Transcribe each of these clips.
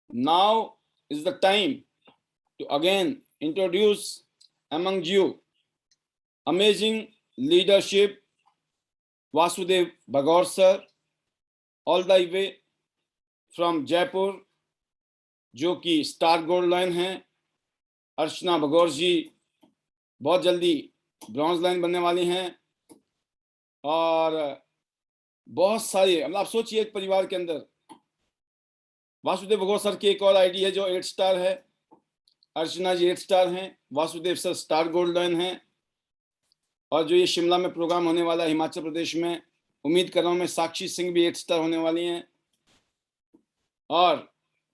Now is the time to again introduce among you amazing leadership Vasudev Bagor sir, all the way from Jaipur, जो कि star gold line है। अर्चना बगौर जी बहुत जल्दी bronze line बनने वाली हैं। और बहुत सारी, मतलब आप सोचिए एक परिवार के अंदर वासुदेव बगौर सर की एक और आईडी है जो 8 स्टार है, अर्चना जी 8 स्टार हैं, Vasudev sir star gold line हैं। और जो ये शिमला में प्रोग्राम होने वाला है हिमाचल प्रदेश में, उम्मीद कर रहा हूँ मैं साक्षी सिंह भी 8 स्टार होने वाली हैं। और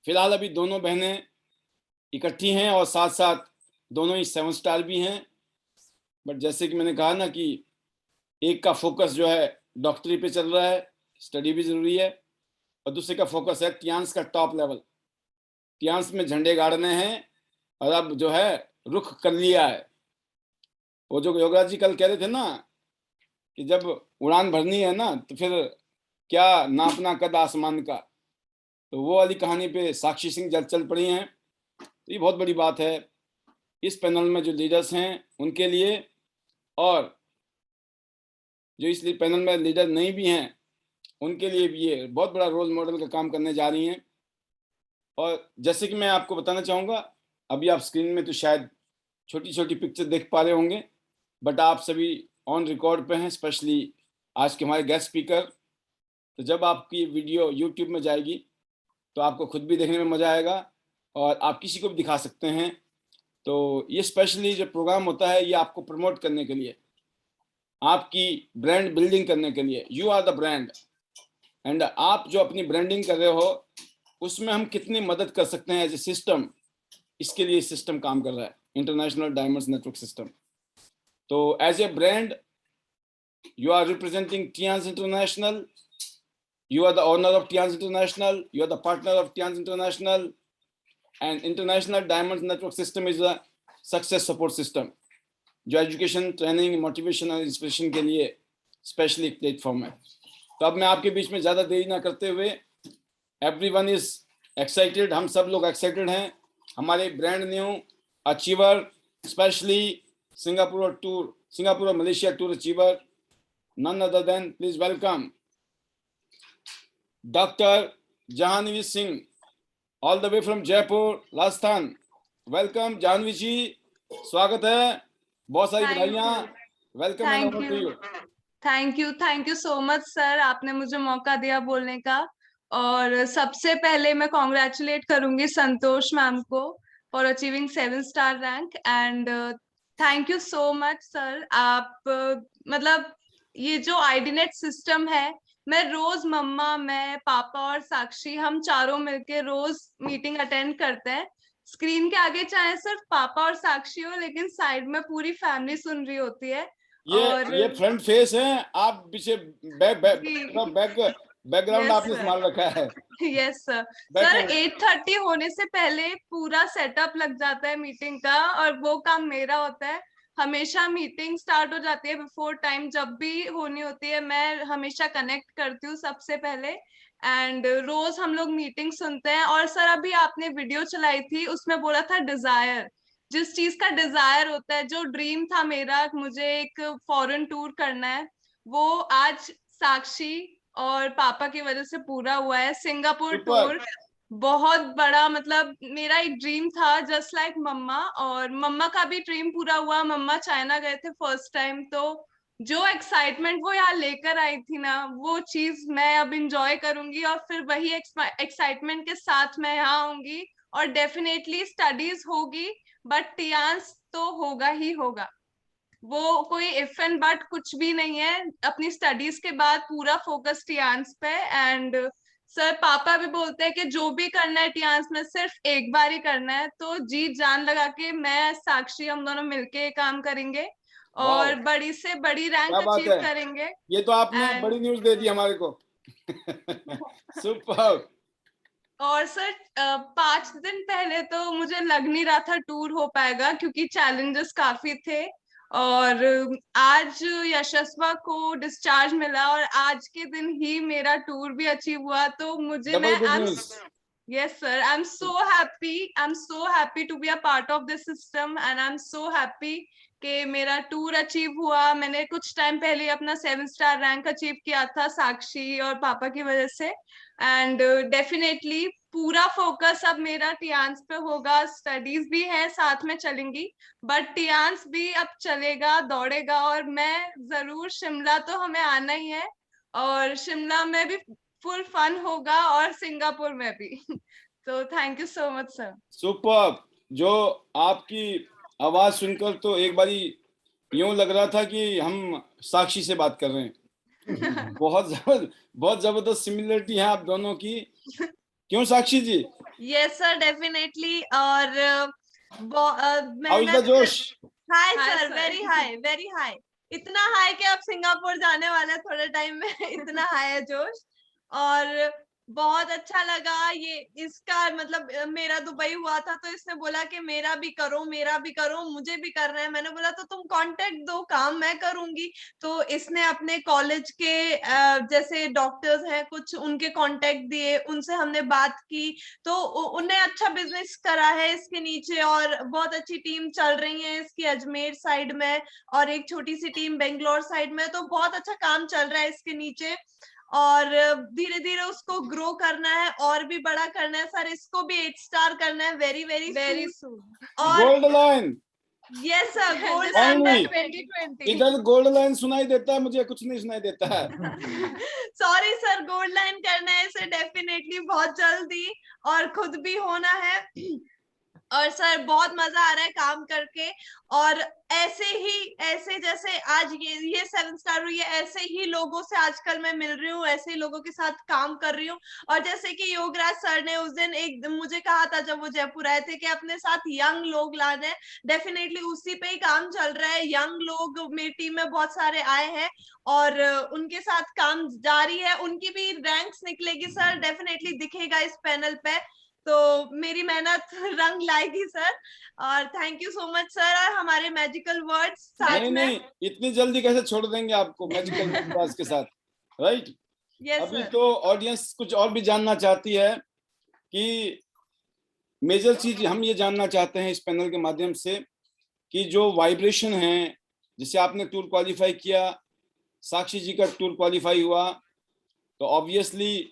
फिलहाल अभी दोनों बहनें इकट्ठी हैं और साथ साथ दोनों ही 7 स्टार भी हैं। बट जैसे कि मैंने कहा ना कि एक का फोकस जो है डॉक्टरी पे चल रहा है, स्टडी भी जरूरी है, और दूसरे का फोकस है टियांस का टॉप लेवल। टियांस में झंडे गाड़ने हैं और अब जो है रुख कर लिया है। वो जो योगराज जी कल कह रहे थे ना कि जब उड़ान भरनी है ना तो फिर क्या नापना कद आसमान का, तो वो वाली कहानी पे साक्षी सिंह जल्द चल पड़ी हैं। तो ये बहुत बड़ी बात है इस पैनल में जो लीडर्स हैं उनके लिए, और जो इस पैनल में लीडर नहीं भी हैं उनके लिए भी ये बहुत बड़ा रोल मॉडल का काम करने जा रही हैं। और जैसे कि मैं आपको बताना चाहूँगा, अभी आप स्क्रीन में तो शायद छोटी छोटी पिक्चर देख पा रहे होंगे, बट आप सभी ऑन रिकॉर्ड पे हैं, स्पेशली आज के हमारे गेस्ट स्पीकर। तो जब आपकी वीडियो यूट्यूब में जाएगी तो आपको खुद भी देखने में मज़ा आएगा और आप किसी को भी दिखा सकते हैं। तो ये स्पेशली जो प्रोग्राम होता है ये आपको प्रमोट करने के लिए, आपकी ब्रांड बिल्डिंग करने के लिए। You are the brand, and आप जो अपनी ब्रांडिंग कर रहे हो उसमें हम कितनी मदद कर सकते हैं एज ए सिस्टम, इसके लिए सिस्टम काम कर रहा है, इंटरनेशनल डायमंड्स नेटवर्क सिस्टम। तो as a brand you are representing Tiens international, you are the owner of Tians International, you are the partner of Tians International, and International Diamonds Network System is a success support system जो education, training, motivation और inspiration के लिए specially platform है। तो अब मैं आपके बीच में ज़्यादा देरी ना करते हुए, एवरीवन इज एक्साइटेड, हम सब लोग एक्साइटेड हैं। हमारे brand new achiever, specially Singapore tour, Singapore और Malaysia tour achiever, none other than, please welcome doctor Jahnavi Singh, all the way from Jaipur, Rajasthan. Welcome Jahnavi ji, स्वागत है, बहुत सारी बधाइयाँ। Welcome and over to you. Thank you so much sir, आपने मुझे मौका दिया बोलने का। और सबसे पहले मैं कॉन्ग्रेचुलेट करूंगी संतोष मैम को for achieving 7 star rank, and thank you so much sir. आप मतलब ये जो आईडीनेट सिस्टम है, मैं रोज मम्मा, मैं, पापा और साक्षी, हम चारों मिलके रोज मीटिंग अटेंड करते हैं। स्क्रीन के आगे चाहे सिर्फ पापा और साक्षी हो, लेकिन साइड में पूरी फैमिली सुन रही होती है। ये फ्रंट फेस है, आप पीछे बैकग्राउंड आपने संभाल रखा है। Yes sir. सर 8:30 होने से पहले पूरा सेटअप लग जाता है मीटिंग का, और वो काम मेरा होता है। हमेशा मीटिंग स्टार्ट हो जाती है बिफोर टाइम, जब भी होनी होती है मैं हमेशा कनेक्ट करती हूँ सबसे पहले, एंड रोज हम लोग मीटिंग सुनते हैं। और सर अभी आपने वीडियो चलाई थी, उसमें बोला था डिजायर, जिस चीज का डिजायर होता है, जो ड्रीम था मेरा, मुझे एक फॉरेन टूर करना है, वो आज साक्षी और पापा की वजह से पूरा हुआ है। सिंगापुर टूर बहुत बड़ा, मतलब मेरा एक ड्रीम था जस्ट लाइक मम्मा, और मम्मा का भी ड्रीम पूरा हुआ। मम्मा चाइना गए थे फर्स्ट टाइम, तो जो एक्साइटमेंट वो यहाँ लेकर आई थी ना, वो चीज मैं अब इंजॉय करूंगी, और फिर वही एक्साइटमेंट के साथ मैं यहाँ आऊंगी। और डेफिनेटली स्टडीज होगी, बट टियांस तो होगा ही होगा, वो कोई इफ एंड बट कुछ भी नहीं है। अपनी स्टडीज के बाद पूरा फोकस टियांस पे। एंड सर पापा भी बोलते हैं कि जो भी करना है टियांस में सिर्फ एक बार ही करना है, तो जी जान लगा के मैं साक्षी हम दोनों मिलके काम करेंगे और बड़ी से बड़ी रैंक अचीव करेंगे। ये तो आपने बड़ी न्यूज दे दी हमारे को। सुपर। और सर 5 दिन पहले तो मुझे लग नहीं रहा था टूर हो पाएगा, क्योंकि चैलेंजेस काफी थे। और आज यशस्वा को डिस्चार्ज मिला और आज के दिन ही मेरा टूर भी अचीव हुआ, तो मुझे Yes, sir. I'm so happy. I'm so happy to be a part of this system, and I'm so happy कि मेरा टूर अचीव हुआ. मैंने कुछ टाइम पहले अपना 7 स्टार रैंक अचीव किया था साक्षी और पापा की वजह से. एंड डेफिनेटली पूरा फोकस अब मेरा टियांस पे होगा. स्टडीज भी है, साथ में चलेंगी, बट टियांस भी अब चलेगा, दौड़ेगा. और मैं जरूर, शिमला तो हमें आना ही है, और शिमला में भी फुल फन होगा, और सिंगापुर में भी. तो thank you so much sir. Super. जो आपकी आवाज सुनकर तो एक बारी यूं लग रहा था कि हम साक्षी से बात कर रहे हैं. बहुत जबरदस्त सिमिलरिटी है आप दोनों की. क्यों Sakshi ji? Yes sir, definitely. और how is the josh? Hi Hi, sir, sir. Very high, very high. इतना हाई कि आप सिंगापुर जाने वाले हैं थोड़े टाइम में. इतना हाई है जोश. और बहुत अच्छा लगा ये इसका मतलब मेरा दुबई हुआ था तो इसने बोला कि मेरा भी करो, मेरा भी करो, मुझे भी करना है. मैंने बोला तो तुम कांटेक्ट दो, काम मैं करूंगी. तो इसने अपने कॉलेज के जैसे डॉक्टर्स हैं कुछ, उनके कांटेक्ट दिए, उनसे हमने बात की. तो उन्हें अच्छा बिजनेस करा है इसके नीचे, और बहुत अच्छी टीम चल रही है इसकी अजमेर साइड में, और एक छोटी सी टीम बेंगलोर साइड में. तो बहुत अच्छा काम चल रहा है इसके नीचे, और धीरे धीरे उसको ग्रो करना है और भी बड़ा करना है सर. इसको भी 8 स्टार करना है वेरी वेरी वेरी सून. सून. और gold line. Yes sir, gold Only. 2020. इधर गोल्ड लाइन सुनाई देता है, मुझे कुछ नहीं सुनाई देता है. सॉरी सर, गोल्ड लाइन करना है इसे डेफिनेटली बहुत जल्दी, और खुद भी होना है. और सर बहुत मजा आ रहा है काम करके. और ऐसे जैसे आज ये 7 स्टार हुई है, ऐसे ही लोगों से आजकल मैं मिल रही हूँ, ऐसे ही लोगों के साथ काम कर रही हूँ. और जैसे कि योगराज सर ने उस दिन एक मुझे कहा था जब वो जयपुर आए थे कि अपने साथ यंग लोग लाने हैं, डेफिनेटली उसी पे ही काम चल रहा है. यंग लोग मेरी टीम में बहुत सारे आए हैं, और उनके साथ काम जारी है. उनकी भी रैंक्स निकलेगी सर, डेफिनेटली दिखेगा इस पैनल पे. तो मेरी मेहनत रंग लाएगी सर. और thank you so much sir. और हमारे मैजिकल वर्ड्स साथ नहीं में. नहीं, इतनी जल्दी कैसे छोड़ देंगे आपको मैजिकल वर्ड्स के साथ, राइट? यस अभी सर. तो ऑडियंस कुछ और भी जानना चाहती है कि मेजर चीज हम ये जानना चाहते हैं इस पैनल के माध्यम से कि जो वाइब्रेशन है, जैसे आपने टूर क्वालिफाई किया, साक्षी जी का टूर क्वालिफाई हुआ, तो ऑब्वियसली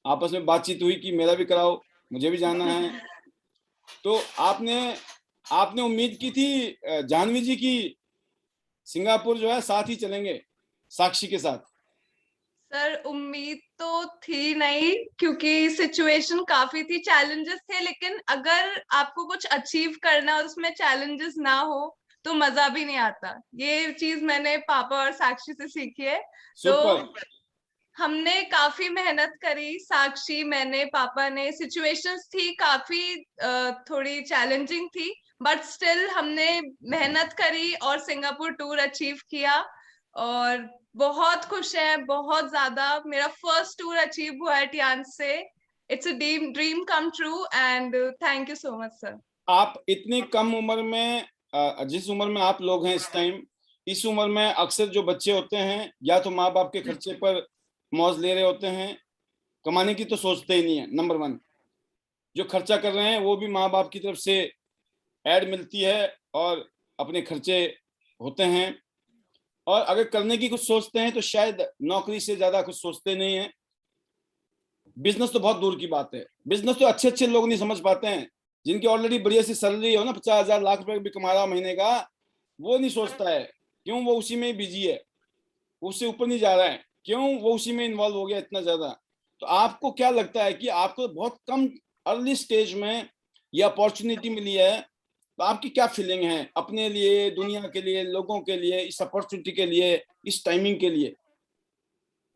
आपस में बातचीत हुई कि मेरा भी कराओ, मुझे भी जाना है. तो आपने उम्मीद की थी जाह्नवी जी की सिंगापुर जो है साथ ही चलेंगे साक्षी के साथ? सर उम्मीद तो थी नहीं, क्योंकि सिचुएशन काफी थी, चैलेंजेस थे. लेकिन अगर आपको कुछ अचीव करना और उसमें चैलेंजेस ना हो तो मजा भी नहीं आता. ये चीज मैंने पापा और साक्षी से सीखी है. तो सुपर. हमने काफी मेहनत करी, साक्षी, मैंने, पापा ने. सिचुएशंस थी काफी थोड़ी चैलेंजिंग थी, बट स्टिल हमने मेहनत करी और सिंगापुर टूर अचीव किया. और बहुत खुश है, बहुत ज्यादा. मेरा फर्स्ट टूर अचीव हुआ है टियांस से. It's a dream come true, and thank you so much sir. आप इतनी कम उम्र में, जिस उम्र में आप लोग हैं इस टाइम, इस उम्र में अक्सर जो बच्चे होते हैं या तो माँ बाप के खर्चे पर मौज ले रहे होते हैं, कमाने की तो सोचते ही नहीं है. नंबर 1, जो खर्चा कर रहे हैं वो भी माँ बाप की तरफ से ऐड मिलती है और अपने खर्चे होते हैं. और अगर करने की कुछ सोचते हैं तो शायद नौकरी से ज्यादा कुछ सोचते नहीं है. बिजनेस तो बहुत दूर की बात है. बिजनेस तो अच्छे अच्छे लोग नहीं समझ पाते हैं. जिनकी ऑलरेडी बढ़िया सी सैलरी हो ना, 50,000 लाख रुपए भी कमा रहा महीने का, वो नहीं सोचता है. क्यों? वो उसी में ही बिजी है, उससे ऊपर नहीं जा रहा है. क्यों? वो उसी में इन्वॉल्व हो गया इतना ज्यादा. तो आपको क्या लगता है कि आपको बहुत कम अर्ली स्टेज में ये अपॉर्चुनिटी मिली है, तो आपकी क्या फीलिंग है अपने लिए, दुनिया के लिए, लोगों के लिए, इस अपॉर्चुनिटी के लिए, इस टाइमिंग के लिए?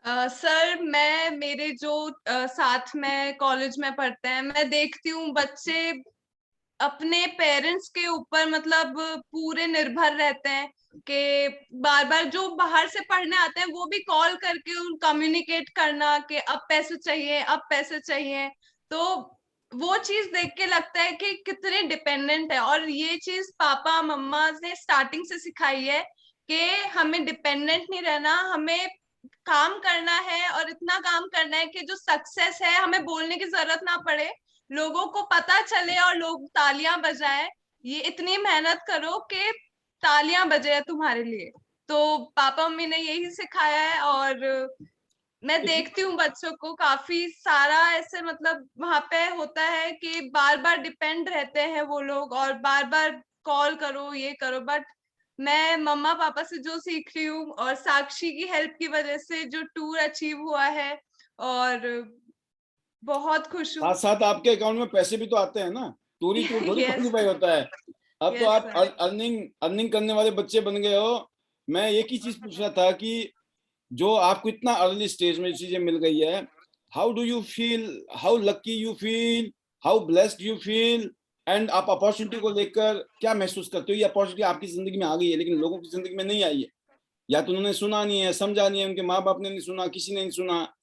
सर मैं, मेरे जो साथ में कॉलेज में पढ़ते हैं, मैं देखती हूँ बच्चे अपने पेरेंट्स के ऊपर मतलब पूरे निर्भर रहते हैं. कि बार बार जो बाहर से पढ़ने आते हैं वो भी कॉल करके उन कम्युनिकेट करना कि अब पैसे चाहिए, अब पैसे चाहिए. तो वो चीज देख के लगता है कि कितने डिपेंडेंट है. और ये चीज पापा मम्मा ने स्टार्टिंग से सिखाई है कि हमें डिपेंडेंट नहीं रहना, हमें काम करना है, और इतना काम करना है कि जो सक्सेस है हमें बोलने की जरूरत ना पड़े. लोगों को पता चले और लोग तालियां बजाएं। ये इतनी मेहनत करो कि तालियां बजे तुम्हारे लिए। तो पापा मम्मी ने यही सिखाया है। और मैं देखती हूँ बच्चों को काफी सारा ऐसे मतलब वहां पे होता है कि बार बार डिपेंड रहते हैं वो लोग और बार बार कॉल करो ये करो। बट मैं मम्मा पापा से जो सीख रही हूँ और साक्षी की हेल्प की वजह से जो टूर अचीव हुआ है, और बहुत खुश हूँ। साथ साथ आपके अकाउंट में पैसे भी तो आते हैं ना, टूरी टूर थोड़ी यस क्वालिफाई होता है। अब तो यस आप सर। अर्निंग अर्निंग करने वाले बच्चे बन गए हो। मैं एक ही चीज पूछ रहा था कि जो आपको इतना अर्ली स्टेज में चीजें मिल गई है, how do you feel, how lucky you feel, how blessed you feel, and आप अपॉर्चुनिटी को लेकर क्या महसूस करते हो? ये अपॉर्चुनिटी आपकी जिंदगी में आ गई है लेकिन लोगों की जिंदगी में नहीं आई है, या तो उन्होंने सुना नहीं है, समझा नहीं है, उनके माँ बाप ने नहीं सुना, किसी ने नहीं सुना,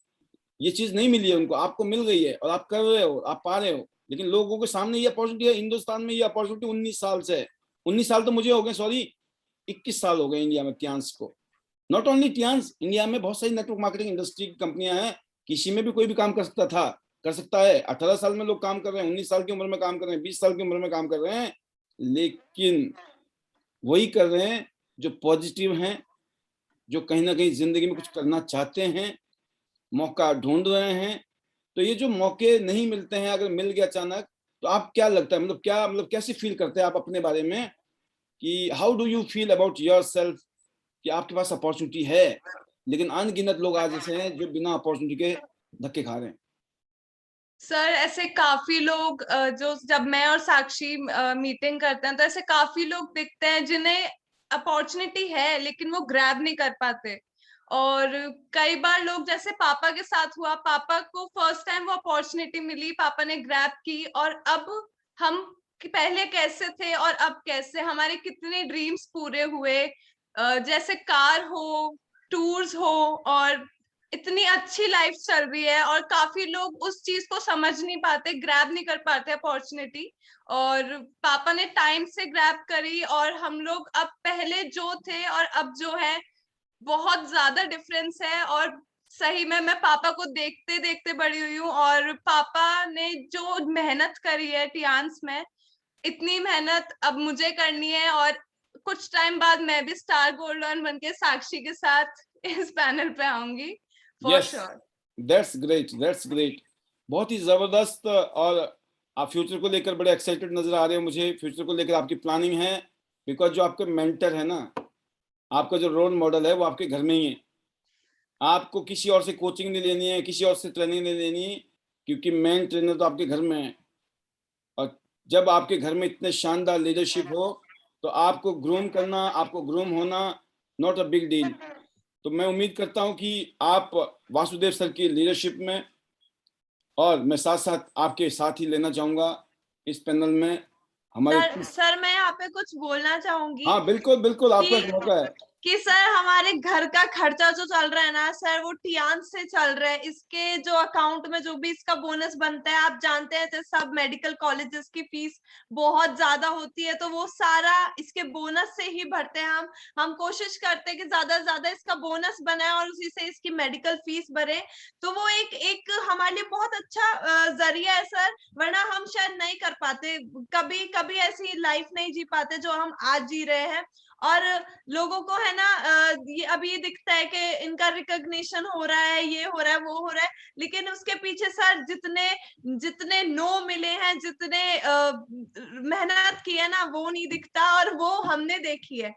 ये चीज नहीं मिली है उनको, आपको मिल गई है और आप कर रहे हो, आप पा रहे हो। लेकिन लोगों के सामने ये अपॉर्चुनिटी है, हिंदुस्तान में ये अपॉर्चुनिटी 19 साल से है। 19 साल तो मुझे हो गए, सॉरी 21 साल हो गए इंडिया में त्यांश को। नॉट ओनली त्यांश, इंडिया में बहुत सारी नेटवर्क मार्केटिंग इंडस्ट्री की कंपनियां हैं, किसी में भी कोई भी काम कर सकता था, कर सकता है। 18 साल में लोग काम कर रहे हैं, 19 साल की उम्र में काम कर रहे हैं, 20 साल की उम्र में काम कर रहे हैं, लेकिन वही कर रहे हैं जो पॉजिटिव हैं, जो कहीं ना कहीं जिंदगी में कुछ करना चाहते हैं, मौका ढूंढ रहे हैं। तो ये जो मौके नहीं मिलते हैं, अगर मिल गया अचानक, तो आप क्या लगता है, मतलब क्या, मतलब कैसे फील करते हैं आप अपने बारे में, कि how do you feel about your self, कि आपके पास अपॉर्चुनिटी है लेकिन अनगिनत लोग आज ऐसे हैं जो बिना अपॉर्चुनिटी के धक्के खा रहे हैं? सर ऐसे काफी लोग जो जब मैं और साक्षी मीटिंग करते हैं तो ऐसे काफी लोग दिखते हैं जिन्हें अपॉर्चुनिटी है लेकिन वो ग्रैब नहीं कर पाते। और कई बार लोग, जैसे पापा के साथ हुआ, पापा को फर्स्ट टाइम वो अपॉर्चुनिटी मिली, पापा ने ग्रैब की, और अब हम कि पहले कैसे थे और अब कैसे, हमारे कितने ड्रीम्स पूरे हुए। जैसे कार हो, टूर्स हो, और इतनी अच्छी लाइफ चल रही है। और काफी लोग उस चीज को समझ नहीं पाते, ग्रैब नहीं कर पाते अपॉर्चुनिटी। और पापा ने टाइम से ग्रैब करी और हम लोग अब पहले जो थे और अब जो है बहुत ज्यादा डिफरेंस है। और सही में मैं पापा को देखते देखते बड़ी हुई हूँ। और पापा ने जो मेहनत करी है टियान्स में, इतनी मेहनत अब मुझे करनी है। और कुछ टाइम बाद मैं भी स्टार गोल्ड वन बन के साक्षी के साथ इस पैनल पे आऊंगी for yes, sure. That's great, that's great. बहुत ही जबरदस्त। और आप फ्यूचर को लेकर बड़े एक्साइटेड नजर आ रहे हो मुझे, फ्यूचर को लेकर आपकी प्लानिंग है, बिकॉज जो आपके मेंटर है ना, आपका जो रोल मॉडल है वो आपके घर में ही है। आपको किसी और से कोचिंग नहीं लेनी है, किसी और से ट्रेनिंग नहीं लेनी, क्योंकि मेन ट्रेनर तो आपके घर में है। और जब आपके घर में इतने शानदार लीडरशिप हो तो आपको ग्रूम करना, आपको ग्रूम होना नॉट अ बिग डील। तो मैं उम्मीद करता हूं कि आप वासुदेव सर की लीडरशिप में, और मैं साथ साथ आपके साथ ही लेना चाहूंगा इस पैनल में हमारे। सर मैं यहाँ पे कुछ बोलना चाहूंगी हाँ बिल्कुल बिल्कुल, आपका एक कि मौका है। सर हमारे घर का खर्चा जो चल रहा है ना सर, वो टियान्स से चल रहा है। इसके जो अकाउंट में जो भी इसका बोनस बनता है, आप जानते हैं जैसे सब मेडिकल कॉलेजेस की फीस बहुत ज्यादा होती है, तो वो सारा इसके बोनस से ही भरते हैं। हम कोशिश करते हैं कि ज्यादा से ज्यादा इसका बोनस बनाए और उसी से इसकी मेडिकल फीस भरे। तो वो एक एक हमारे लिए बहुत अच्छा जरिया है सर, वरना हम शायद नहीं कर पाते, कभी कभी ऐसी लाइफ नहीं जी पाते जो हम आज जी रहे हैं। और लोगों को है ना ये अभी ये दिखता है कि इनका रिकॉग्निशन हो रहा है, ये हो रहा है, वो हो रहा है, लेकिन उसके पीछे सर जितने जितने नो मिले हैं, जितने मेहनत की है ना, वो नहीं दिखता। और वो हमने देखी है।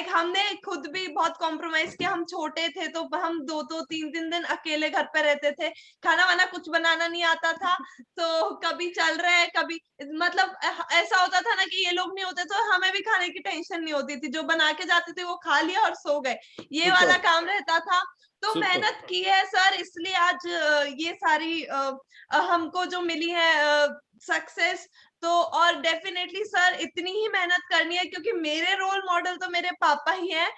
हमने खुद भी बहुत कॉम्प्रोमाइज किया। हम छोटे थे तो हम 2-2 3 दिन अकेले घर पे रहते थे, खाना वाना कुछ बनाना नहीं आता था, तो कभी चल रहा है, कभी मतलब ऐसा होता था ना कि ये लोग नहीं होते तो हमें भी खाने की टेंशन नहीं होती थी, जो बना के जाते थे वो खा लिया और सो गए, ये वाला सुपर काम रहता था। तो सुपर। मेहनत की है सर, इसलिए आज ये सारी हमको जो मिली है सक्सेस। तो और डेफिनेटली सर इतनी ही मेहनत करनी है, क्योंकि मेरे रोल मॉडल तो मेरे पापा ही हैं,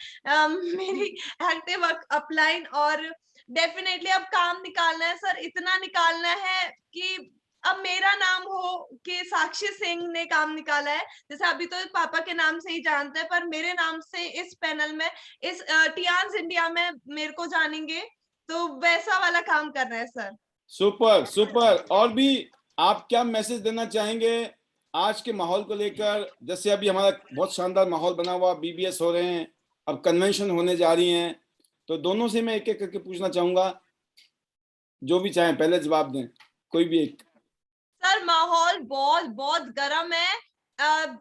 मेरी एक्टिव अपलाइन। और डेफिनेटली अब काम निकालना है सर, इतना निकालना है कि अब मेरा नाम हो कि साक्षी सिंह ने काम निकाला है। जैसे अभी तो पापा के नाम से ही जानते हैं, पर मेरे नाम से इस पैनल में, इस टियान्स इंडिया में मेरे को जानेंगे, तो वैसा वाला काम कर रहे हैं सर। Super super. और भी आप क्या मैसेज देना चाहेंगे आज के माहौल को लेकर? जैसे अभी हमारा बहुत शानदार माहौल बना हुआ, बीबीएस हो रहे हैं, अब कन्वेंशन होने जा रही हैं, तो दोनों से मैं एक एक करके पूछना चाहूंगा, जो भी चाहें पहले जवाब दें, कोई भी एक। सर माहौल बहुत बहुत गर्म है।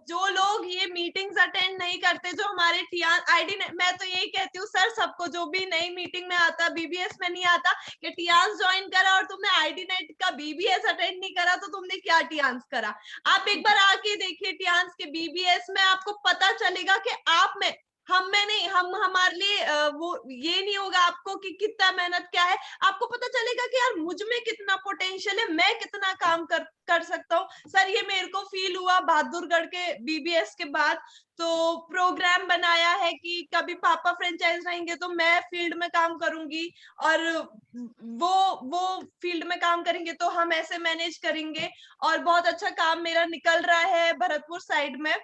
जो लोग ये मीटिंग्स अटेंड नहीं करते, जो हमारे टियान आईडी, मैं तो यही कहती हूँ सर सबको, जो भी नई मीटिंग में आता, बीबीएस में नहीं आता, कि टियान्स ज्वाइन करा और तुमने आईडी नेट का बीबीएस अटेंड नहीं करा तो तुमने क्या टियान्स करा। आप एक बार आके देखिए टियान्स के बीबीएस में, आपको पता चलेगा कि आप में, हम में नहीं, हम हमारे लिए वो ये नहीं होगा आपको कि कितना मेहनत क्या है, आपको पता चलेगा कि यार मुझ में कितना पोटेंशियल है, मैं कितना काम कर सकता हूँ। सर ये मेरे को फील हुआ बहादुरगढ़ के बीबीएस के बाद। तो प्रोग्राम बनाया है कि कभी पापा फ्रेंचाइज रहेंगे तो मैं फील्ड में काम करूंगी, और वो फील्ड में काम करेंगे तो हम ऐसे मैनेज करेंगे। और बहुत अच्छा काम मेरा निकल रहा है भरतपुर साइड में,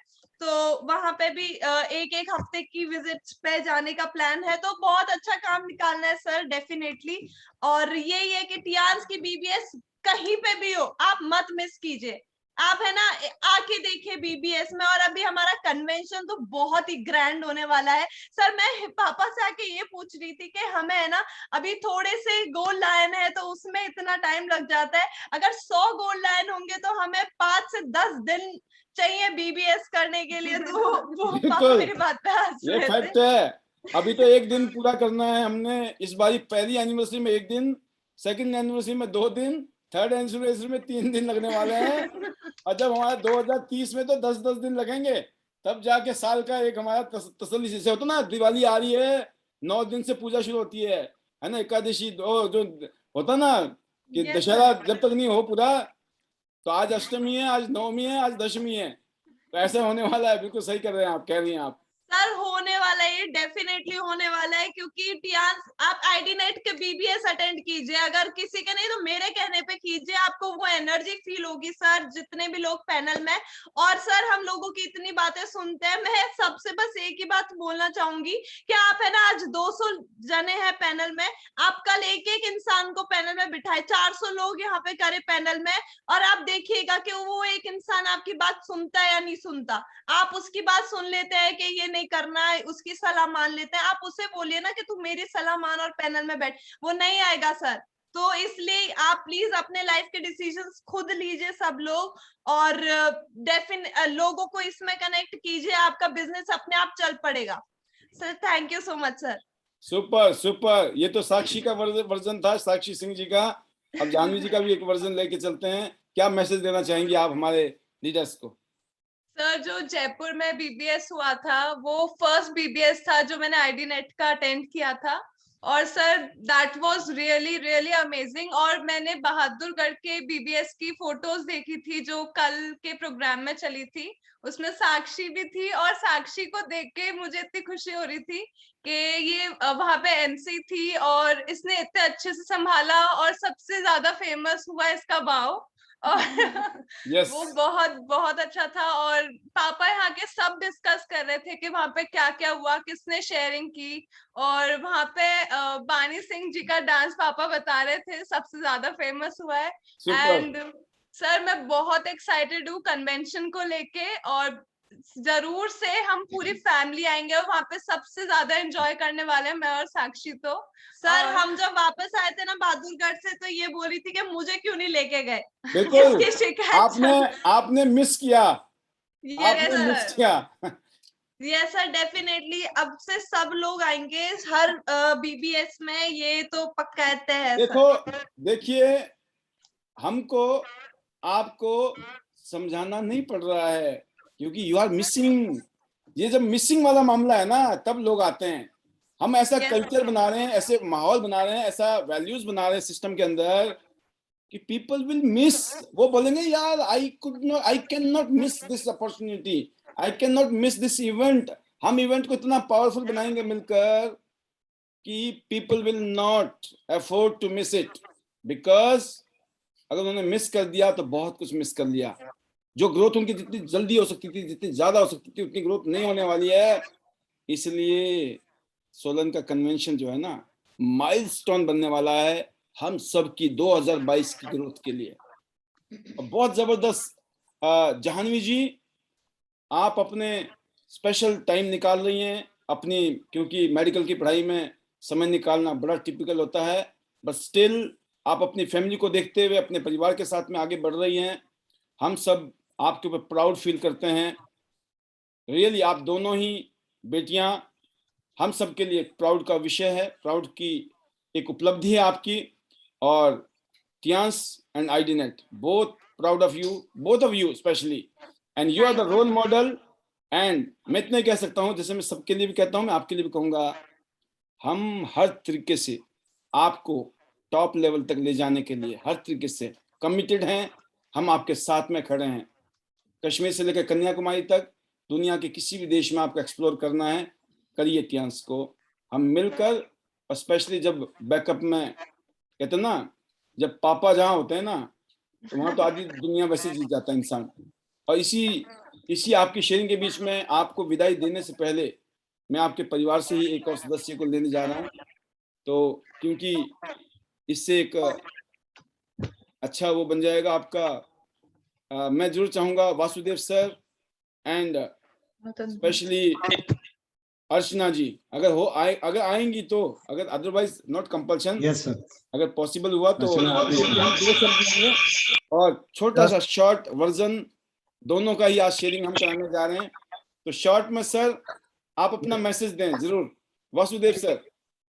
तो वहां पे भी एक एक हफ्ते की विजिट्स पे जाने का प्लान है। तो बहुत अच्छा काम निकालना है सर डेफिनेटली। और यही है कि टियान्स की बीबीएस कहीं पे भी हो, आप मत मिस कीजिए। आप है ना आके देखिए बीबीएस में। और अभी हमारा कन्वेंशन तो बहुत ही ग्रैंड होने वाला है। सर मैं पापा से आके ये पूछ रही थी कि हमें है ना अभी थोड़े से गोल लाइन है तो उसमें इतना टाइम लग जाता है, अगर 100 गोल लाइन होंगे तो हमें 5 से 10 दिन चाहिए बीबीएस करने के लिए। तो वो पापा बिल्कुल, मेरी बात पे हंस ये रहे फैक्ट थे। है। अभी तो एक दिन पूरा करना है हमने इस बारी, पहली एनिवर्सरी में एक दिन, सेकंड एनिवर्सरी में 2 दिन, थर्ड एनिवर्सरी में 3 दिन लगने वाले हैं, और जब हमारा 2030 में तो 10-10 दिन लगेंगे, तब जाके साल का एक हमारा तसल्ली से होता ना, दिवाली आ रही है, 9 दिन से पूजा शुरू होती है ना, एकादशी दो जो होता ना कि Yes, दशहरा sir. जब तक नहीं हो पूरा, तो आज अष्टमी है, आज नवमी है, आज दशमी है, तो ऐसे होने वाला है। बिल्कुल सही कर रहे हैं आप, कह रही हैं आप। सर होने वाला है, ये डेफिनेटली होने वाला है, क्योंकि टियान्स आप आईडी नेट के बीबीएस अटेंड कीजिए, अगर किसी के नहीं तो मेरे कहने पे कीजिए, आपको वो एनर्जी फील होगी सर, जितने भी लोग पैनल में। और सर हम लोगों की इतनी बातें सुनते हैं, मैं सबसे बस एक ही बात बोलना चाहूंगी कि आप है ना आज 200 जने हैं पैनल में, आप कल एक एक इंसान को पैनल में बिठाए, 400 लोग यहाँ पे करे पैनल में, और आप देखिएगा कि वो एक इंसान आपकी बात सुनता है या नहीं सुनता। आप उसकी बात सुन लेते हैं कि ये नहीं करना है, उसकी सलाह मान लेते हैं, आप उसे बोलिए ना कि तू मेरी सलाह मान और पैनल में बैठ, वो नहीं आएगा सर। तो इसलिए आप प्लीज अपने लाइफ के डिसीजंस खुद लीजिए सब लोग, और लोगों को इसमें कनेक्ट कीजिए, आपका बिजनेस अपने आप चल पड़ेगा। Sir thank you so much sir. Super super, ये तो साक्षी का वर्जन था, साक्षी सिंह जी का। अब जानवी जी का भी एक वर्जन लेके चलते हैं। क्या मैसेज देना चाहेंगे आप हमारे लीडर्स को? सर जो जयपुर में बीबीएस हुआ था वो फर्स्ट बीबीएस था जो मैंने आईडी नेट का अटेंड किया था, और sir that was really really amazing. और मैंने बहादुरगढ़ के बीबीएस की फोटोज देखी थी जो कल के प्रोग्राम में चली थी, उसमें साक्षी भी थी, और साक्षी को देख के मुझे इतनी खुशी हो रही थी कि ये वहां पे एमसी थी और इसने इतने अच्छे से संभाला, और सबसे ज्यादा फेमस हुआ इसका भाव। और यस, वो बहुत बहुत अच्छा था। और पापा यहाँ के सब डिस्कस कर रहे थे कि वहां पे क्या क्या हुआ, किसने शेयरिंग की, और वहां पे बानी सिंह जी का डांस पापा बता रहे थे सबसे ज्यादा फेमस हुआ है। सुपर। एंड सर मैं बहुत एक्साइटेड हूँ कन्वेंशन को लेके, और जरूर से हम पूरी फैमिली आएंगे और वहां पे सबसे ज्यादा एंजॉय करने वाले हैं मैं और साक्षी। तो सर और हम जब वापस आए थे ना बहादुरगढ़ से, तो ये बोल रही थी कि मुझे क्यों नहीं लेके गए। बिल्कुल, इसकी शिकायत आपने मिस किया, यस आपने मिस सर, किया। यस सर डेफिनेटली अब से सब लोग आएंगे हर बीबीएस में, ये तो पक्का कहते हैं देखो, सर। देखिए, हमको आपको समझाना नहीं पड़ रहा है, क्योंकि यू आर मिसिंग। ये जब मिसिंग वाला मामला है ना, तब लोग आते हैं। हम ऐसा Yes. कल्चर बना रहे हैं, ऐसे माहौल बना रहे हैं, ऐसा वैल्यूज बना रहे हैं सिस्टम के अंदर कि पीपल विल मिस। वो बोलेंगे यार I can not miss this opportunity, I can not miss this event. हम इवेंट को इतना पावरफुल बनाएंगे मिलकर कि people will not afford to miss it, because अगर उन्होंने मिस कर दिया तो बहुत कुछ मिस कर लिया। जो ग्रोथ उनकी जितनी जल्दी हो सकती थी, जितनी ज्यादा हो सकती थी, उतनी ग्रोथ नहीं होने वाली है। इसलिए सोलन का कन्वेंशन जो है ना, माइलस्टोन बनने वाला है हम सब की 2022 की ग्रोथ के लिए। बहुत जबरदस्त। जाह्नवी जी, आप अपने स्पेशल टाइम निकाल रही हैं अपनी, क्योंकि मेडिकल की पढ़ाई में समय निकालना बड़ा टिपिकल होता है, बट स्टिल आप अपनी फैमिली को देखते हुए अपने परिवार के साथ में आगे बढ़ रही हैं। हम सब आपके ऊपर प्राउड फील करते हैं। रियली आप दोनों ही बेटियां हम सब के लिए प्राउड का विषय है, प्राउड की एक उपलब्धि है आपकी। और Tiens and ID net both proud of you, both of you specially, and you are the role model. And मैं इतना ही कह सकता हूं, जैसे मैं सबके लिए भी कहता हूं, मैं आपके लिए भी कहूंगा, हम हर तरीके से आपको टॉप लेवल तक ले जाने के लिए हर तरीके से कमिटेड हैं। हम आपके साथ में खड़े हैं। कश्मीर से लेकर कन्याकुमारी तक दुनिया के किसी भी देश में आपको एक्सप्लोर करना है, करिए टियांस को। हम मिलकर, और स्पेशली जब बैकअप में कहते हैं ना, जब पापा जहाँ होते हैं ना, तो वहां तो आधी दुनिया वैसे जीत जाता है इंसान। और इसी आपकी शेयरिंग के बीच में आपको विदाई देने से पहले मैं आपके परिवार से ही एक और सदस्य को लेने जा रहा हूँ, तो क्योंकि इससे एक अच्छा वो बन जाएगा आपका। मैं जरूर चाहूंगा वासुदेव सर एंड स्पेशली अर्चना जी, अगर आएंगी तो, अगर otherwise not compulsion, yes sir. अगर पॉसिबल हुआ तो अर्चना आप भी हम 2 शब्द लेंगे और छोटा सा शॉर्ट वर्जन दोनों का ही आज शेयरिंग हम कराने जा रहे हैं। तो शॉर्ट में सर आप अपना मैसेज दें जरूर, Vasudev sir.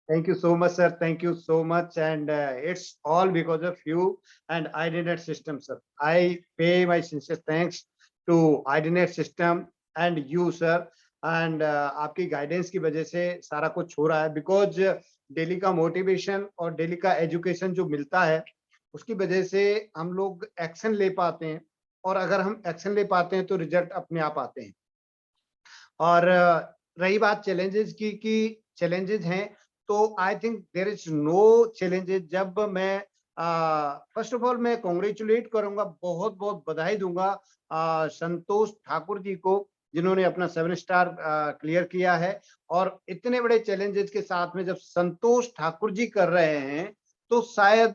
Thank you so much, sir. Thank you so much. And it's all because of you and IDNet system, sir. I pay my sincere thanks to IDNet system and you, sir. And आपकी guidance की वजह से सारा कुछ हो रहा है, because daily का मोटिवेशन और डेली का एजुकेशन जो मिलता है उसकी वजह से हम लोग एक्शन ले पाते हैं, और अगर हम एक्शन ले पाते हैं तो रिजल्ट अपने आप आते हैं। और रही बात चैलेंजेस की, कि चैलेंजेस हैं, तो I think there is no challenges. जब मैं फर्स्ट ऑफ ऑल मैं कॉन्ग्रेचुलेट करूंगा, बहुत बहुत बधाई दूंगा संतोष ठाकुर जी को, जिन्होंने अपना 7 स्टार क्लियर किया है। और इतने बड़े चैलेंजेस के साथ में जब संतोष ठाकुर जी कर रहे हैं, तो शायद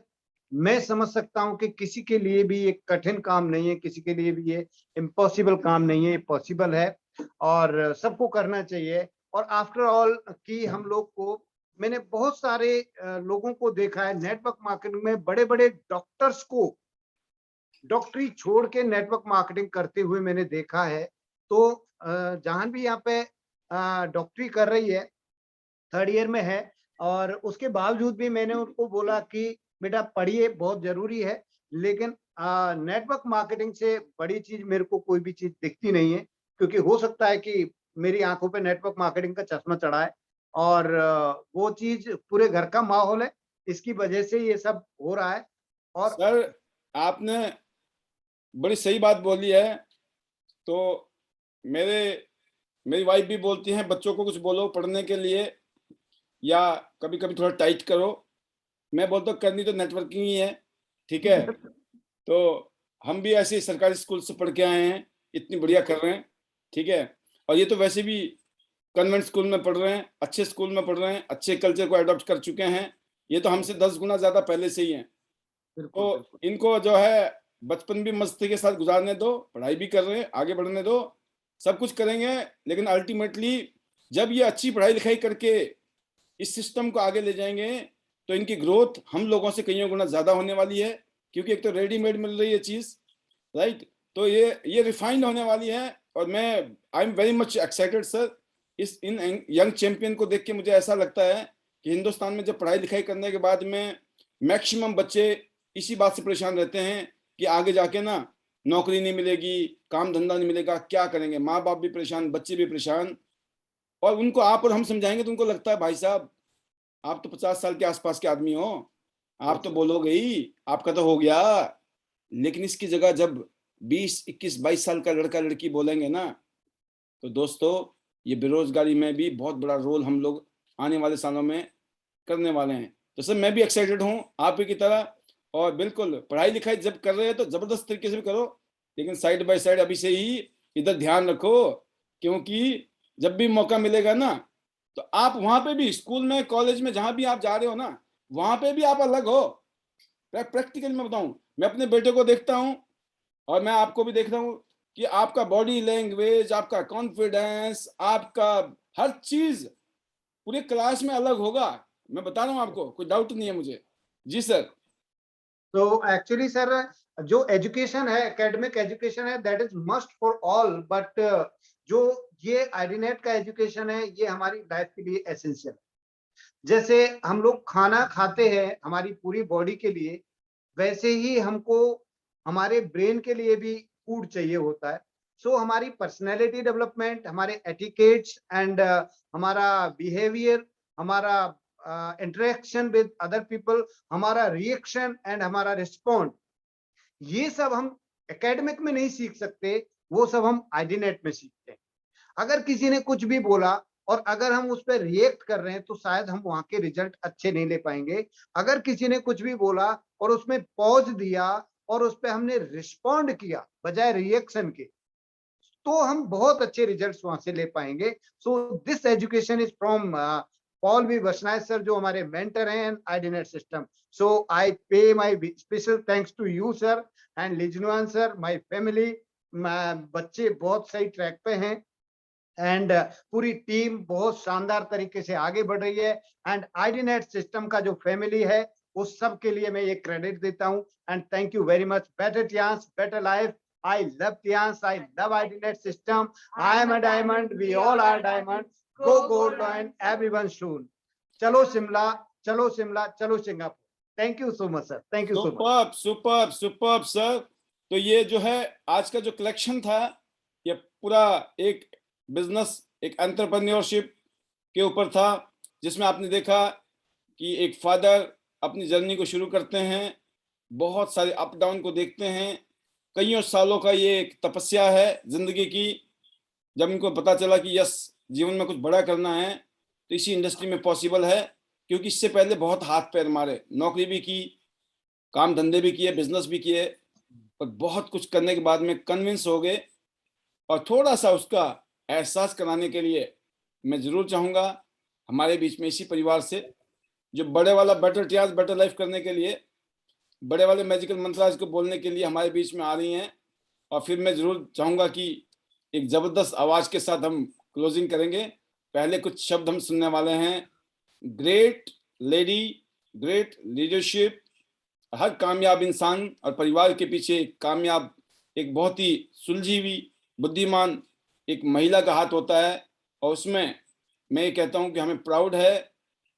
मैं समझ सकता हूं कि किसी के लिए भी ये कठिन काम नहीं है, किसी के लिए भी ये इम्पॉसिबल काम नहीं है, ये पॉसिबल है और सबको करना चाहिए। और आफ्टर ऑल कि हम लोग को, मैंने बहुत सारे लोगों को देखा है नेटवर्क मार्केटिंग में, बड़े बड़े डॉक्टर्स को डॉक्टरी छोड़ के नेटवर्क मार्केटिंग करते हुए मैंने देखा है। तो जहां भी यहाँ पे डॉक्टरी कर रही है, 3rd ईयर में है, और उसके बावजूद भी मैंने उनको बोला कि बेटा पढ़िए, बहुत जरूरी है, लेकिन नेटवर्क मार्केटिंग से बड़ी चीज मेरे को कोई भी चीज दिखती नहीं है, क्योंकि हो सकता है कि मेरी आंखों पे नेटवर्क मार्केटिंग का चश्मा चढ़ा है, और वो चीज पूरे घर का माहौल है, इसकी वजह से ये सब हो रहा है। और सर आपने बड़ी सही बात बोली है। तो मेरी वाइफ भी बोलती हैं, बच्चों को कुछ बोलो पढ़ने के लिए, या कभी कभी थोड़ा टाइट करो। मैं बोलता हूँ करनी तो नेटवर्किंग ही है, ठीक है। तो हम भी ऐसे सरकारी स्कूल से पढ़ के आए हैं, इतनी बढ़िया कर रहे हैं, ठीक है। और ये तो वैसे भी कन्वेंट स्कूल में पढ़ रहे हैं, अच्छे स्कूल में पढ़ रहे हैं, अच्छे कल्चर को अडॉप्ट कर चुके हैं। ये तो हमसे 10 गुना ज्यादा पहले से ही हैं। तो इनको जो है बचपन भी मस्ती के साथ गुजारने दो, पढ़ाई भी कर रहे हैं, आगे बढ़ने दो, सब कुछ करेंगे। लेकिन अल्टीमेटली जब ये अच्छी पढ़ाई लिखाई करके इस सिस्टम को आगे ले जाएंगे, तो इनकी ग्रोथ हम लोगों से कईयों गुना ज्यादा होने वाली है, क्योंकि एक तो रेडीमेड मिल रही है चीज, राइट। तो ये रिफाइंड होने वाली है। और मैं I am very much excited sir. In young champion को देख के मुझे ऐसा लगता है कि हिंदुस्तान में जब पढ़ाई लिखाई करने के बाद में मैक्सिमम बच्चे इसी बात से परेशान रहते हैं कि आगे जाके ना नौकरी नहीं मिलेगी, काम धंधा नहीं मिलेगा, क्या करेंगे। माँ बाप भी परेशान, बच्चे भी परेशान। और उनको आप और हम समझाएंगे तो उनको लगता है भाई साहब आप तो 50 साल के आसपास के आदमी हो, आप तो बोलोगे ही, आपका तो हो गया। लेकिन इसकी जगह जब 20, 21, 22 साल का लड़का लड़की बोलेंगे ना, तो दोस्तों ये बेरोजगारी में भी बहुत बड़ा रोल हम लोग आने वाले सालों में करने वाले हैं। तो सर मैं भी एक्साइटेड हूँ आप ही की तरह। और बिल्कुल पढ़ाई लिखाई जब कर रहे हैं तो जबरदस्त तरीके से भी करो, लेकिन साइड बाय साइड अभी से ही इधर ध्यान रखो, क्योंकि जब भी मौका मिलेगा ना, तो आप वहां पे भी स्कूल में, कॉलेज में, जहां भी आप जा रहे हो ना, वहां पे भी आप अलग हो। प्रैक्टिकल में बताऊं, मैं अपने बेटे को देखता हूं, और मैं आपको भी देख रहा हूँ कि आपका बॉडी लैंग्वेज, आपका कॉन्फिडेंस, आपका हर चीज पूरे क्लास में अलग होगा। मैं बता रहा हूँ आपको, कोई डाउट नहीं है मुझे। जी सर। तो एक्चुअली सर, जो एजुकेशन है, एकेडमिक एजुकेशन है, that is must for all, but जो ये आईडीनेट का एजुकेशन है, ये हमारी लाइफ के लिए एसेंशियल है। जैसे हम लोग खाना खाते हैं हमारी पूरी बॉडी के लिए, वैसे ही हमको हमारे ब्रेन के लिए भी फूड चाहिए होता है। सो हमारी पर्सनैलिटी डेवलपमेंट, हमारे एटिकेट्स एंड हमारा बिहेवियर, हमारा इंटरेक्शन विद अदर पीपल, हमारा रिएक्शन एंड हमारा रिस्पॉन्ड, ये सब हम एकेडमिक में नहीं सीख सकते, वो सब हम आईडीनेट में सीखते हैं। अगर किसी ने कुछ भी बोला और अगर हम उस पर रिएक्ट कर रहे हैं तो शायद हम वहां के रिजल्ट अच्छे नहीं ले पाएंगे। अगर किसी ने कुछ भी बोला और उसमें पॉज दिया और उस पर हमने रिस्पॉन्ड किया बजाय रिएक्शन के, तो हम बहुत अच्छे रिजल्ट्स वहां से ले पाएंगे। So this education is from Paul V वसनायत सर, जो हमारे मेंटर हैं इन आईडीनेट system. So I pay my special thanks to you sir and Li Jinyuan sir, my family. बच्चे बहुत सही ट्रैक पे हैं एंड पूरी टीम बहुत शानदार तरीके से आगे बढ़ रही है। एंड आईडीनेट सिस्टम का जो फैमिली है, उस सब के लिए मैं ये क्रेडिट देता हूँ। And thank you very much. Better Tiens, better life. I love Tians. I love IDNet system. I am a diamond. We all are diamond. Go gold and everyone soon. चलो शिमला, चलो शिमला, चलो Singapore. Thank you so much sir, thank you so much. Superb superb superb sir. तो ये जो है आज का जो कलेक्शन था, ये पूरा एक बिजनेस, एक एंटरप्रेन्योरशिप के ऊपर था, जिसमें आपने देखा कि एक फादर अपनी जर्नी को शुरू करते हैं, बहुत सारे अप डाउन को देखते हैं, कईयों सालों का ये एक तपस्या है जिंदगी की। जब इनको पता चला कि यस, जीवन में कुछ बड़ा करना है, तो इसी इंडस्ट्री में पॉसिबल है, क्योंकि इससे पहले बहुत हाथ पैर मारे, नौकरी भी की, काम धंधे भी किए, बिजनेस भी किए, और बहुत कुछ करने के बाद में कन्विंस हो गए। और थोड़ा सा उसका एहसास कराने के लिए मैं जरूर चाहूँगा हमारे बीच में इसी परिवार से, जो बड़े वाला बेटर टियास बेटर लाइफ करने के लिए, बड़े वाले मैजिकल मंत्राज को बोलने के लिए हमारे बीच में आ रही हैं। और फिर मैं जरूर चाहूँगा कि एक जबरदस्त आवाज के साथ हम क्लोजिंग करेंगे। पहले कुछ शब्द हम सुनने वाले हैं। Great lady, great leadership. हर कामयाब इंसान और परिवार के पीछे एक कामयाब, एक बहुत ही सुलझी हुई, बुद्धिमान एक महिला का हाथ होता है। और उसमें मैं ये कहता हूँ कि हमें प्राउड है।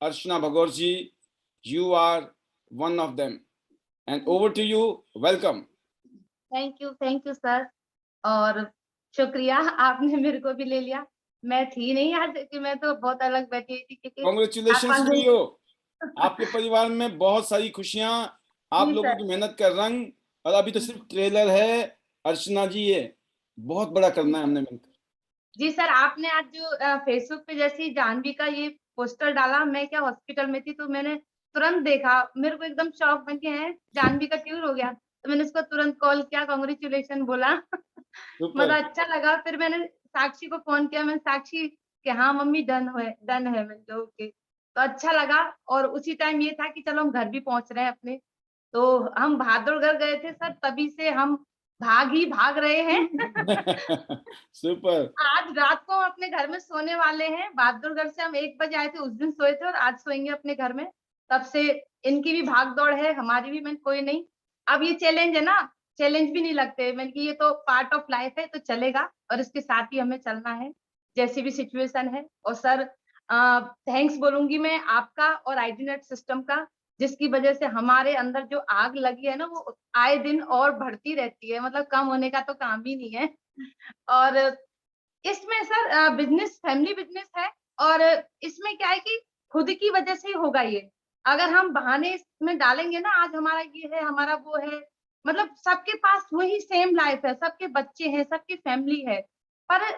Archana Bhagaur ji, you are one of them. And over to you, welcome. Thank you sir. और शुक्रिया, आपने मेरे को भी ले लिया। मैं थी नहीं आज, कि मैं तो बहुत अलग बैठी हुई थी, क्योंकि कांग्रेचुलेशंस टू यू। आपके परिवार में बहुत सारी खुशियां, आप लोगों की मेहनत का रंग। और अभी तो सिर्फ ट्रेलर है अर्चना जी, ये बहुत बड़ा करना है हमने मिलकर। जी सर, आपने आज जो फेसबुक पे जैसे जानवी का ये पोस्टर डाला, मैं क्या हॉस्पिटल में थी तो मैंने तुरंत देखा, मेरे को एकदम शौक बन के है जानवी का क्यों हो गया, तो मैंने उसको तुरंत कॉल किया, कांग्रेचुलेशन बोला। मतलब अच्छा लगा। फिर मैंने साक्षी को फोन किया, मैं साक्षी कि हाँ मम्मी डन है। मैंने कहा ओके, तो अच्छा लगा। और उसी टाइम ये था कि चलो हम घर भी पहुंच रहे हैं अपने, तो हम बहादुरगढ़ गए थे सर, तभी से हम भाग रहे हैं। सुपर। आज रात को हम अपने घर में सोने वाले हैं। बहादुरगढ़ से हम 1 बजे आए थे, उस दिन सोए थे और आज सोएंगे अपने घर में। तब से इनकी भी भाग दौड़ है, हमारी भी। मैंने कोई नहीं, अब ये चैलेंज है ना, चैलेंज भी नहीं लगते। मैंने कि ये तो पार्ट ऑफ लाइफ है, तो चलेगा और इसके साथ ही हमें चलना है जैसी भी सिचुएशन है। और सर थैंक्स बोलूंगी मैं आपका और आईडीनेट सिस्टम का, जिसकी वजह से हमारे अंदर जो आग लगी है ना, वो आए दिन और बढ़ती रहती है। मतलब कम होने का तो काम ही नहीं है। और इसमें सर बिजनेस फैमिली बिजनेस है, और इसमें क्या है कि खुद की वजह से ही होगा ये। अगर हम बहाने इसमें डालेंगे ना, आज हमारा ये है, हमारा वो है, मतलब सबके पास वही सेम लाइफ है, सबके बच्चे हैं, सबकी फैमिली है, पर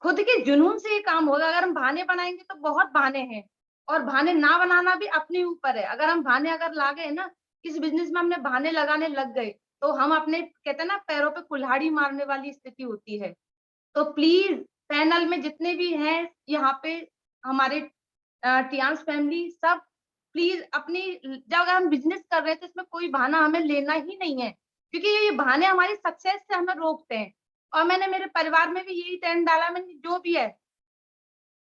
खुद के जुनून से ये काम होगा। अगर हम बहाने बनाएंगे तो बहुत बहाने हैं, और बहाने ना बनाना भी अपने ऊपर है। अगर हम बहाने अगर ला गए ना, किस बिजनेस में हमने बहाने लगाने लग गए, तो हम अपने कहते हैं ना पैरों पे कुल्हाड़ी मारने वाली स्थिति होती है। तो प्लीज पैनल में जितने भी हैं यहाँ पे हमारे टियांस फैमिली, सब प्लीज अपनी, जब अगर हम बिजनेस कर रहे हैं तो इसमें कोई बहाना हमें लेना ही नहीं है। क्योंकि ये बहाने हमारी सक्सेस से हमें रोकते हैं। और मैंने मेरे परिवार में भी यही ट्रेंड डाला, मैंने जो भी है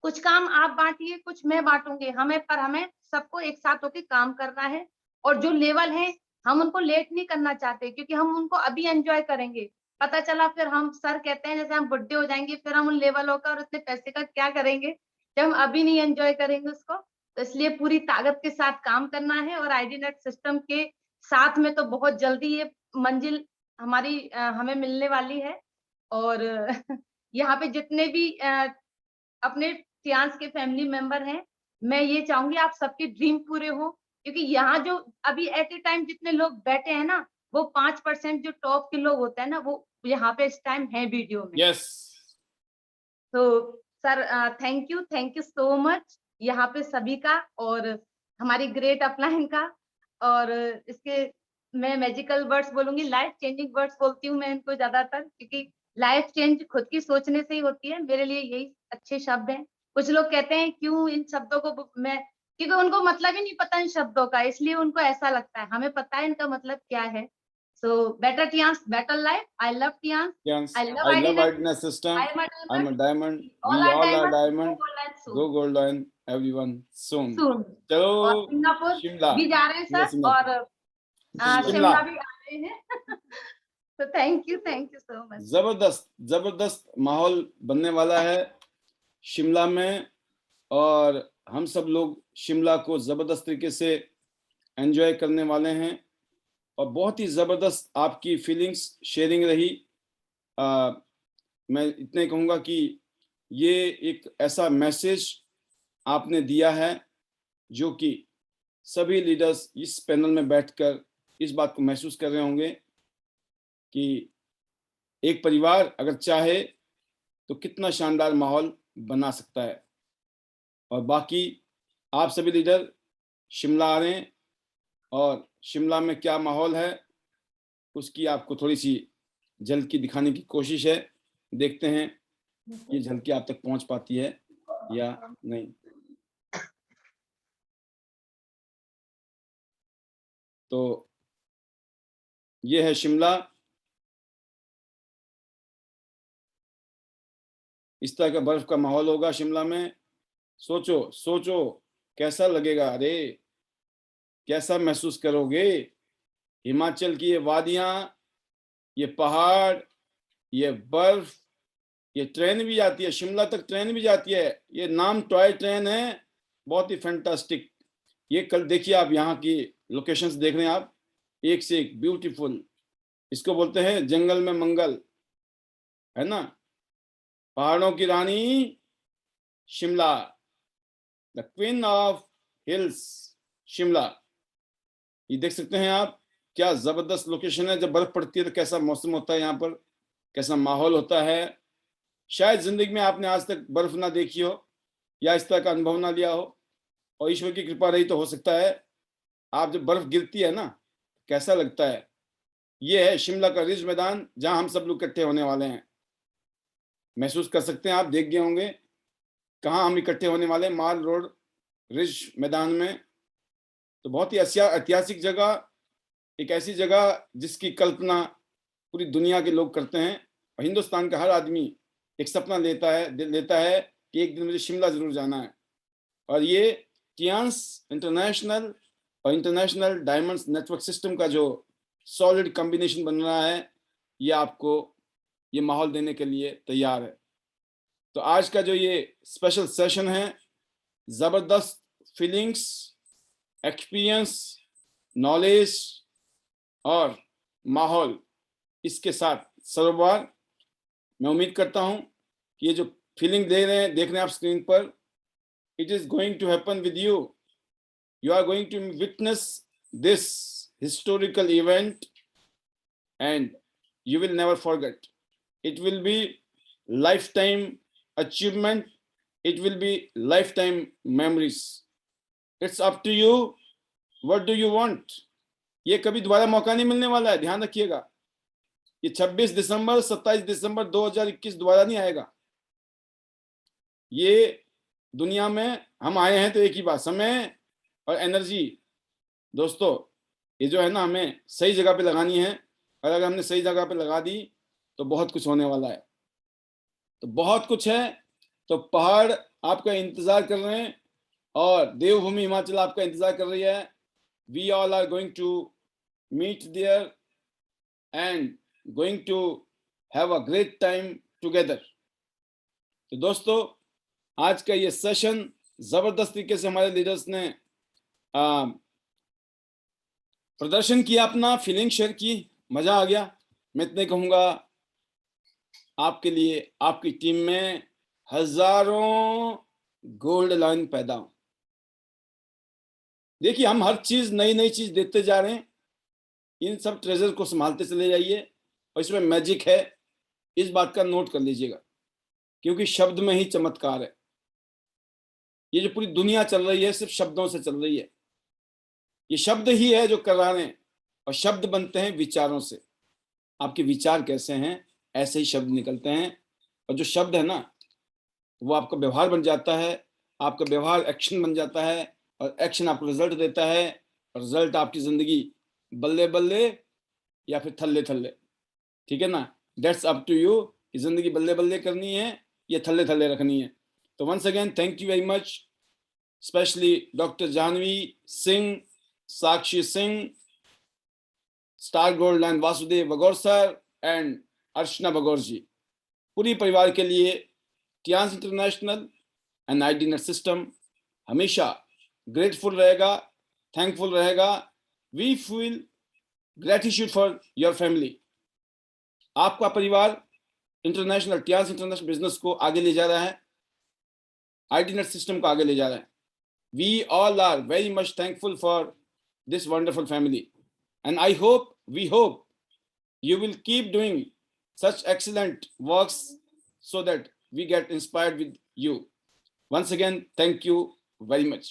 कुछ काम आप बांटिए, कुछ मैं बांटूंगी, हमें सबको एक साथ होकर काम करना है। और जो लेवल है हम उनको लेट नहीं करना चाहते, क्योंकि हम उनको अभी एंजॉय करेंगे, पता चला फिर हम सर कहते हैं जैसे हम बुढ़े हो जाएंगे, फिर हम उन लेवलों का और उतने पैसे का क्या करेंगे जब हम अभी नहीं एंजॉय करेंगे उसको। तो इसलिए पूरी ताकत के साथ काम करना है। और आईडी नेट सिस्टम के साथ में तो बहुत जल्दी ये मंजिल हमारी हमें मिलने वाली है। और यहाँ पे जितने भी अपने टियांस के फैमिली मेंबर हैं, मैं ये चाहूंगी आप सबके ड्रीम पूरे हो, क्योंकि यहाँ जो अभी एट ए टाइम जितने लोग बैठे हैं ना, वो 5% जो टॉप के लोग होते हैं ना, वो यहाँ पे इस टाइम है वीडियो में। यस, तो sir thank you so much यहाँ पे सभी का, और हमारी ग्रेट अपलाइन का। और इसके मैं मैजिकल वर्ड्स बोलूंगी, लाइफ चेंजिंग वर्ड्स बोलती हूँ मैं इनको ज्यादातर, क्योंकि लाइफ चेंज खुद की सोचने से ही होती है। मेरे लिए यही अच्छे शब्द हैं। कुछ लोग कहते हैं क्यों इन शब्दों को मैं, क्योंकि उनको मतलब ही नहीं पता इन शब्दों का, इसलिए उनको ऐसा लगता है, हमें पता है इनका मतलब क्या है। So better Tiens, better life. I love Tiens, yes. I I love love IDNet. IDNet system. I am a I'm a diamond. diamond. All We are all are diamond. diamond. Go gold and soon. Go golden, everyone soon. Soon. और चलो Singapore Shimla, भी जा रहे हैं Shimla, sir, Singapore. और शिमला। शिमला भी आ रहे हैं। तो थैंक यू सो मच। जबरदस्त जबरदस्त माहौल बनने वाला है शिमला में, और हम सब लोग शिमला को जबरदस्त तरीके से एंजॉय करने वाले हैं। और बहुत ही जबरदस्त आपकी फीलिंग्स शेयरिंग रही। मैं इतने कहूँगा कि ये एक ऐसा मैसेज आपने दिया है जो कि सभी लीडर्स इस पैनल में बैठकर इस बात को महसूस कर रहे होंगे कि एक परिवार अगर चाहे तो कितना शानदार माहौल बना सकता है। और बाकी आप सभी लीडर शिमला आ रहे हैं, और शिमला में क्या माहौल है उसकी आपको थोड़ी सी झलकी दिखाने की कोशिश है। देखते हैं ये झलकी आप तक पहुंच पाती है या नहीं। तो ये है शिमला। इस तरह का बर्फ का माहौल होगा शिमला में। सोचो सोचो कैसा लगेगा, अरे कैसा महसूस करोगे। हिमाचल की ये वादियां, ये पहाड़, ये बर्फ, ये ट्रेन भी जाती है शिमला तक, ट्रेन भी जाती है। ये नाम टॉय ट्रेन है, बहुत ही फैंटास्टिक। ये कल देखिए आप, यहाँ की लोकेशंस देख रहे हैं आप, एक से एक ब्यूटीफुल। इसको बोलते हैं जंगल में मंगल, है ना। पहाड़ों की रानी Shimla, the queen of hills Shimla. ये देख सकते हैं आप, क्या जबरदस्त लोकेशन है। जब बर्फ पड़ती है तो कैसा मौसम होता है यहाँ पर, कैसा माहौल होता है। शायद जिंदगी में आपने आज तक बर्फ ना देखी हो या इस तरह का अनुभव ना लिया हो, और ईश्वर की कृपा रही तो हो सकता है आप जब बर्फ गिरती है ना कैसा लगता है। ये है शिमला का रिज मैदान, जहां हम सब लोग इकट्ठे होने वाले हैं। महसूस कर सकते हैं आप, देख गए होंगे कहाँ हम इकट्ठे होने वाले, माल रोड रिज मैदान में। तो बहुत ही ऐतिहासिक जगह, एक ऐसी जगह जिसकी कल्पना पूरी दुनिया के लोग करते हैं, और हिंदुस्तान का हर आदमी एक सपना लेता है कि एक दिन मुझे शिमला जरूर जाना है। और ये टियांस इंटरनेशनल और इंटरनेशनल डायमंड्स नेटवर्क सिस्टम का जो सॉलिड कॉम्बिनेशन बन रहा है, ये आपको ये माहौल देने के लिए तैयार है। तो आज का जो ये स्पेशल सेशन है, जबरदस्त फीलिंग्स, एक्सपीरियंस, नॉलेज और माहौल, इसके साथ सरोवर। मैं उम्मीद करता हूं कि ये जो फीलिंग देख रहे हैं आप स्क्रीन पर, it is going to happen with you. You are going to witness this historical event and you will never forget. It will be lifetime achievement. It will be lifetime memories. It's up to you. What do you want? ये कभी दोबारा मौका नहीं मिलने वाला है, ध्यान रखिएगा। ये 26 दिसंबर 27 दिसंबर 2021 दोबारा नहीं आएगा। ये दुनिया में हम आए हैं तो एक ही बात, समय और एनर्जी दोस्तों, ये जो है ना हमें सही जगह पे लगानी है। और अगर हमने सही जगह पे लगा दी तो बहुत कुछ होने वाला है। तो बहुत कुछ है, तो पहाड़ आपका इंतजार कर रहे हैं और देवभूमि हिमाचल आपका इंतजार कर रही है। We all are going to meet there and going to have a great time together. तो दोस्तों, आज का ये सेशन जबरदस्त तरीके से हमारे लीडर्स ने प्रदर्शन किया, अपना फीलिंग शेयर की, मजा आ गया। मैं इतने कहूंगा, आपके लिए आपकी टीम में हजारों गोल्ड लाइन पैदा हो। देखिए, हम हर चीज नई नई चीज देते जा रहे हैं, इन सब ट्रेजर को संभालते चले जाइए और इसमें मैजिक है, इस बात का नोट कर लीजिएगा, क्योंकि शब्द में ही चमत्कार है। ये जो पूरी दुनिया चल रही है सिर्फ शब्दों से चल रही है। ये शब्द ही है जो कर रहे हैं, और शब्द बनते हैं विचारों से। आपके विचार कैसे हैं, ऐसे ही शब्द निकलते हैं, और जो शब्द है ना, वो आपका व्यवहार बन जाता है, आपका व्यवहार एक्शन बन जाता है, और एक्शन आपको रिजल्ट देता है, और रिजल्ट आपकी जिंदगी बल्ले बल्ले या फिर थल्ले थल्ले। ठीक है ना, दैट्स अप टू यू कि जिंदगी बल्ले बल्ले करनी है या थल्ले थल्ले रखनी है। तो once again thank you very much, specially doctor Janvi Singh, Sakshi Singh, star gold line Vasudev Bagaur sir and Archana Bagaur ji. पूरी परिवार के लिए Tiens international and ID net system हमेशा ग्रेटफुल रहेगा, थैंकफुल रहेगा। We feel gratitude for your family. आपका परिवार इंटरनेशनल टियांस इंटरनेशनल बिजनेस को आगे ले जा रहा है, आईडी नेट सिस्टम को आगे ले जा रहा है। We all are very much thankful for this wonderful family, and we hope you will keep doing such excellent works so that we get inspired with you. Once again, thank you very much.